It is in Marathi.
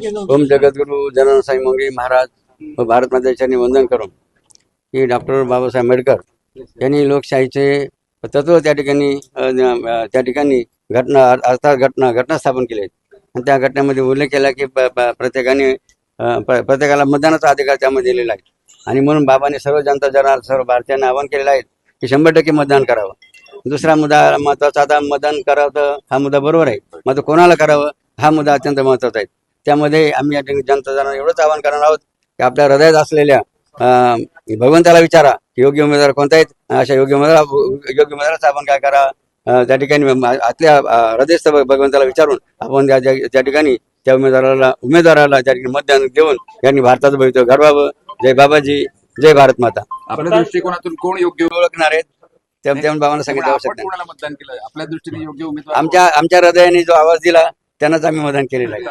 ओम जगद्गुरु जनार्दन साई मंगळी महाराज व भारत मातेच्या वंदन करून की डॉक्टर बाबासाहेब आंबेडकर यांनी लोकशाहीचे तत्व त्या ठिकाणी घटना स्थापन केले आणि त्या घटनेमध्ये उल्लेख केला की प्रत्येकाला मतदानाचा अधिकार त्यामध्ये दिलेला आहे आणि म्हणून बाबांनी सर्व जनता सर्व भारतीयांना आवाहन केलेलं आहे की 100% मतदान करावं. दुसरा मुद्दा महत्वाचा, आता मतदान करावं तर हा मुद्दा बरोबर आहे, मात्र कोणाला करावं हा मुद्दा अत्यंत महत्वाचा आहे. त्यामध्ये आम्ही या जनता जनांना एवढंच आवाहन करणार आहोत की आपल्या हृदयात असलेल्या भगवंताला विचारा की योग्य उमेदवार कोणता आहेत. अशा योग्य उमेदवाराचा आपण काय करा, त्या ठिकाणी आपल्या हृदयस्थ भगवंताला विचारून आपण त्या ठिकाणी त्या उमेदवाराला त्या ठिकाणी मतदान देऊन यांनी भारताचं भवितव्य घडवावं. जय बाबाजी, जय भारत माता. आपल्या दृष्टिकोनातून कोण योग्य ओळखणार आहेत त्या बाबांना सांगितलं आवश्यक नाही. कोणाला मतदान केलं आपल्या दृष्टीने योग्य उमेदवार आमच्या हृदयाने जो आवाज दिला त्यांनाच आम्ही मतदान केलेलं आहे.